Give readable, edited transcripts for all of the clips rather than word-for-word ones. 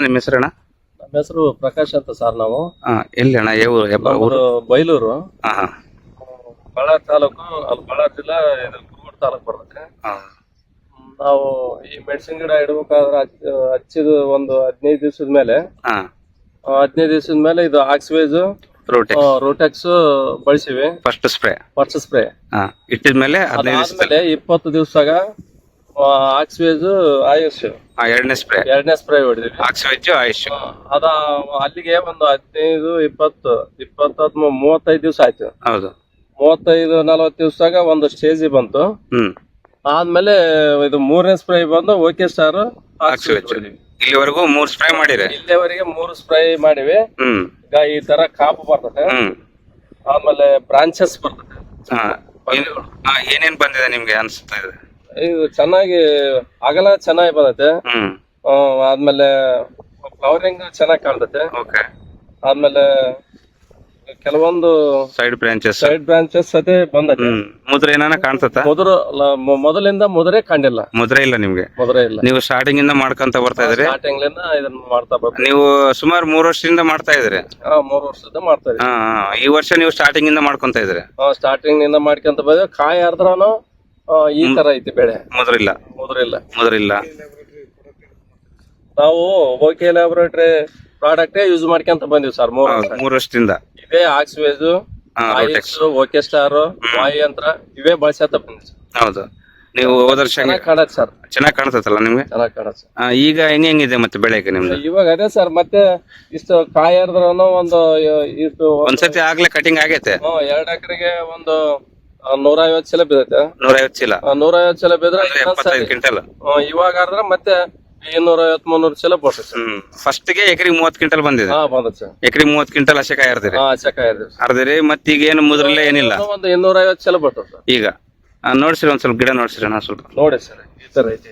ನಿಮ್ಮ ಹೆಸರಣ್ಣ? ನಮ್ಮ ಹೆಸರು ಪ್ರಕಾಶ್ ಅಂತ ಸರ್. ನಾವು ಎಲ್ಲಿ ಅಣ್ಣ? ನಮ್ಮದು ಬೈಲೂರು, ಹಾ ಹಾ ಬಳ್ಳಾರಿ ತಾಲೂಕು, ಅಲ್ಲಿ ಬಳ್ಳಾರಿ ಜಿಲ್ಲಾ, ಇದು ಕುರುಗೋಡು ತಾಲೂಕು ಬರುತ್ತೆ. ನಾವು ಈ ಮೆಣಸಿನ ಗಿಡ ಇಡ್ಬೇಕಾದ್ರೆ ಹಚ್ಚಿದ ಒಂದು 15 ದಿವಸದ ಮೇಲೆ, 15 ದಿವಸದ ಮೇಲೆ ಇದು ಆಕ್ಸ್ವೇಜ್ ರೋಟೆಕ್ಸ್ ಬಳಸಿವಿ. ಫಸ್ಟ್ ಸ್ಪ್ರೇ ಇಟ್ಟಿದ್ಮೇಲೆ 20 ದಿವಸದಾಗ ಆಕ್ಸ್ವೇಜ್ ಆಯುಷ್ ಎರಡನೇ ಸ್ಪ್ರೇ ಹೊಡೆದಿವಿ. ಆಕ್ಸ್ವೇಜ್ ಆಯುಷ್ ಅದ ಅಲ್ಲಿಗೆ ಒಂದು 15, 20, 25, 35 ದಿವಸ ಆಯ್ತು. ಹೌದು, 35-40 ದಿವಸದಾಗ ಒಂದು ಸ್ಟೇಜ್ ಬಂತು. ಆದ್ಮೇಲೆ ಇದು 3ನೇ ಸ್ಪ್ರೇ ಬಂದು ಓಕೆ ಸ್ಟಾರ್ ಇಲ್ಲಿವರೆಗೂ 3 ಸ್ಪ್ರೇ ಮಾಡಿರಿ. ಇಲ್ಲಿವರೆಗೆ 3 ಸ್ಪ್ರೇ ಮಾಡಿವಿ. ಈಗ ಈ ತರ ಕಾಪು ಬರ್ತದೆ, ಆಮೇಲೆ ಬ್ರಾಂಚಸ್ ಬರ್ತದೆ. ಏನೇನ್ ಬಂದಿದೆ ನಿಮ್ಗೆ ಅನ್ಸುತ್ತಾ ಇದೆ? ಇದು ಚೆನ್ನಾಗಿ ಅಗಲ ಚೆನ್ನಾಗಿ ಬರುತ್ತೆ. ಆದ್ಮೇಲೆ ಫ್ಲವರಿಂಗ್ ಚೆನ್ನಾಗಿ ಕಾಣ್ತತೆ. ಆದ್ಮೇಲೆ ಕೆಲವೊಂದು ಸೈಡ್ ಬ್ರಾಂಚಸ್ ಅದೇ ಬಂದೈತೆ. ಮುದ್ರೆ ಏನಾನ ಕಾಣ್ತತ? ಮೊದಲಿಂದ ಮುದ್ರೆ ಕಂಡಿಲ್ಲ. ಮುದ್ರೆ ಇಲ್ಲ ನಿಮ್ಗೆ? ಮುದ್ರೆ ಇಲ್ಲ. ನೀವು ಸ್ಟಾರ್ಟಿಂಗ್ ಇಂದ ಮಾಡ್ಕೊಂತ ಬರ್ತಾ ಇದ್ರಿ? ಸ್ಟಾರ್ಟಿಂಗ್ ಇದನ್ನ ಮಾಡ್ತಾ ಬರ್ತೀವಿ. ನೀವು ಸುಮಾರು 3 ವರ್ಷದಿಂದ ಮಾಡ್ತಾ ಇದ್ರಿ? 3 ವರ್ಷದಿಂದ ಮಾಡ್ತಾ ಇದ್ರಿ. ಈ ವರ್ಷ ನೀವು ಸ್ಟಾರ್ಟಿಂಗ್ ಇಂದ ಮಾಡ್ಕೊಂತ ಇದ್ರಿ? ಸ್ಟಾರ್ಟಿಂಗ್ ಇಂದ ಮಾಡ್ಕೊಂತ ಬಂದ್ರೆ ಕಾಯಿ ಹರಿದ್ರೂ ಈ ತರ ಐತಿ ಬೆಳೆ. ಮುದ್ರಿಲ್ಲ. ನಾವು ಓಕೆ ಲ್ಯಾಬೊರೇಟರಿ ಪ್ರಾಡಕ್ಟ್ ಯೂಸ್ ಮಾಡ್ಕೊಂತ ಬಂದಿವಿ ಸರ್ 3 ವರ್ಷದಿಂದ. ಇದೇ ಆಕ್ಸ್ವೇಜ್, ಓಕೆ ಸ್ಟಾರ್, ವಾಯು ಯಂತ್ರ ಇವೇ ಬಳಸತ್ತ ಬಂದಿವಿ. ಹೌದು. ನೀವು ಹೋದ ವರ್ಷ ಚೆನ್ನಾಗಿ ಕಾಣ್ತಲ್ಲ ನಿಮ್ಗೆ? ಚೆನ್ನಾಗಿ ಕಾಣತ್ ಸರ್. ಈಗ ಹೆಂಗಿದೆ ಮತ್ತೆ ಬೆಳೆಗೆ ನಿಮ್ದು? ಇವಾಗ ಅದೇ ಸರ್, ಮತ್ತೆ ಇಷ್ಟು ಕಾಯಿ ಹರಿದ್ರೂ ಒಂದ್ಸತಿ ಆಗ್ಲೇ ಕಟಿಂಗ್ ಆಗೈತೆ. 2 ಎಕರೆಗೆ ಒಂದು 150 ಚೀಲ ಬಿದ್ದೈತೆ. 150 ಚೀಲ ಬಿದ್ರೆ ಕ್ವಿಂಟಲ್. ಇವಾಗ ಆದ್ರೆ ಮತ್ತೆ 250-300 ಚೀಲ ಬರ್ತೈತೆ. ಫಸ್ಟ್ ಗೆ ಎಕರೆಗೆ 30 ಕ್ವಿಂಟಲ್ ಬಂದಿದೆ. ಎಕರೆಗೆ 30 ಕ್ವಿಂಟಲ್ ಅಷ್ಟೇ ಕಾಯಿ ಹರಿದಿರಿ. ಮತ್ತೆ ಈಗ ಏನು ಮುದ್ರಲ್ಲ ಏನಿಲ್ಲ? ಒಂದು 250 ಚೀಲ ಬರ್ತದೆ. ಈಗ ನೋಡ್ಸಿರಿ, ಒಂದ್ ಸ್ವಲ್ಪ ಗಿಡ ನೋಡ್ಸಿರಿ ಅಣ್ಣ. ಸ್ವಲ್ಪ ನೋಡಿ ಸರ್, ಈ ತರ ಐತಿ.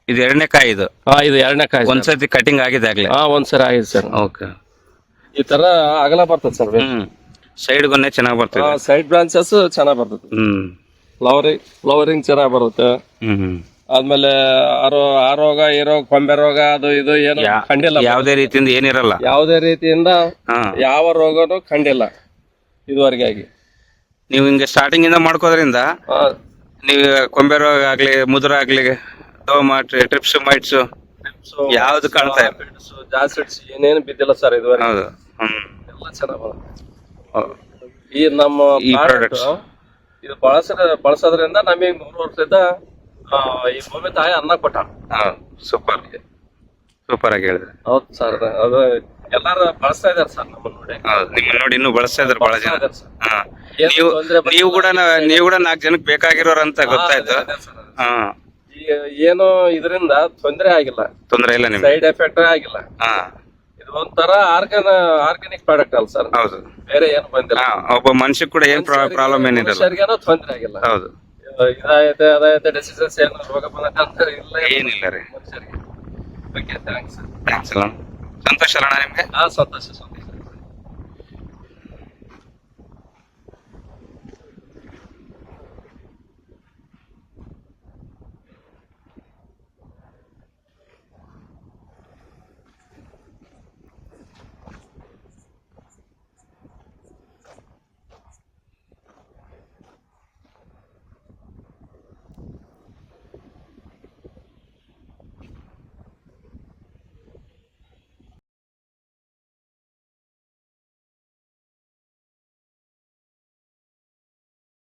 ಇದು 2ನೇ ಕಾಯಿ. ಇದು 2ನೇ ಕಾಯಿ. ಒಂದ್ಸತಿ ಕಟಿಂಗ್ ಆಗಿದೆ ಆಗ್ಲೇ? ಒಂದ್ಸರಿ ಆಗಿದೆ ಸರ್. ಓಕೆ. ಈ ತರ ಅಗಲ ಬರ್ತದೆ ಸರ್. ಸೈಡ್ ಗೊನ್ನೆ ಚೆನ್ನಾಗಿ ಬರ್ತದೆ. ಸೈಡ್ ಬ್ರಾಂಚಸ್ ಚೆನ್ನಾಗಿ ಬರ್ತದೆ. ಫ್ಲವರಿಂಗ್ ಚೆನ್ನಾಗಿ ಬರುತ್ತೆ. ಆದ್ಮೇಲೆ ಆ ರೋಗ ಈ ರೋಗ, ಕೊಂಬೆ ರೋಗ, ಅದು ಇದು ಏನು ಕಂಡಿಲ್ಲ. ಯಾವುದೇ ರೀತಿಯಿಂದ ಏನಿರಲ್ಲ. ಯಾವುದೇ ರೀತಿಯಿಂದ ಯಾವ ರೋಗನು ಕಂಡಿಲ್ಲ ಇದುವರೆಗೆ ಆಗಿ. ನೀವು ಹಿಂಗೆ ಸ್ಟಾರ್ಟಿಂಗ್ ಇಂದ ಮಾಡ್ಕೋದ್ರಿಂದ ನೀವು ಕೊಂಬೆ ರೋಗ ಆಗ್ಲಿ, ಮುದ್ರ ಆಗ್ಲಿ, ಟ್ರಿಪ್ಸ್, ಮೈಟ್ಸ್ ಯಾವ್ದು ಕಾಣ್ತಾ ಇಲ್ಲ. ಜಾಸಿಡ್ಸ್ ಏನೇನು ಬಿದ್ದಿಲ್ಲ ಸರ್ ಇದುವರೆಗೆ. ಹೌದು. ಎಲ್ಲ ಚೆನ್ನಾಗಿ ಬರುತ್ತೆ. ಈ ನಮ್ಮ ಪ್ರಾಡಕ್ಟ್ ಇದು ಬಳಸೋದ್ರಿಂದ ನಮಗೆ 3 ವರ್ಷದಿಂದ ಈ ಭೂಮಿ ತಾಯಿ ಅನ್ನ ಕೊಟ್ಟ. ಸೂಪರ್ ಆಗಿ ಹೇಳಿದ್ರೆ. ಹೌದು ಸರ್, ಅದು ಎಲ್ಲಾರು ಬಳಸ್ತಾ ಇದಾರೆ ಸರ್. ನಿಮ್ಮನ್ನ ನೋಡಿ ಇನ್ನೂ ಬಳಸ್ತಾ ಇದಾರೆ ಬಹಳ ಜನ. ನೀವು ಕೂಡ 4 ಜನಕ್ಕೆ ಬೇಕಾಗಿರೋರು ಅಂತ ಗೊತ್ತಾಯ್ತು. ಏನು ಇದರಿಂದ ತೊಂದರೆ ಆಗಿಲ್ಲ ನಿಮ್ಗೆ? ಸೈಡ್ ಎಫೆಕ್ಟ್ ಆಗಿಲ್ಲ. ಇದು ಒಂಥರ ಆರ್ಗಾನಿಕ್ ಪ್ರಾಡಕ್ಟ್ ಅಲ್ಲ ಸರ್. ಹೌದು. ಬೇರೆ ಏನು ಬಂದಿಲ್ಲ. ಒಬ್ಬ ಮನುಷ್ಯ ಕೂಡ ಏನ್ ಪ್ರಾಬ್ಲಮ್ ಏನಿರಲ್ಲ. ಮನುಷ್ಯರಿಗೇನೋ ತೊಂದರೆ ಆಗಿಲ್ಲ. ಹೌದು. ಇದಾಯ್ತೆ ಅದಾಯ್ತೆ ಡಿಸೀಸಸ್ ಏನು ರೋಗ ಬಂದ ಏನಿಲ್ಲ ರೀ. ಮನುಷ್ಯರಿಗೆ. ಓಕೆ, ಥ್ಯಾಂಕ್ಸ್ ಅಲ್ಲ. ಸಂತೋಷ ಅಣ್ಣ ನಿಮ್ಗೆ? ಸಂತೋಷ.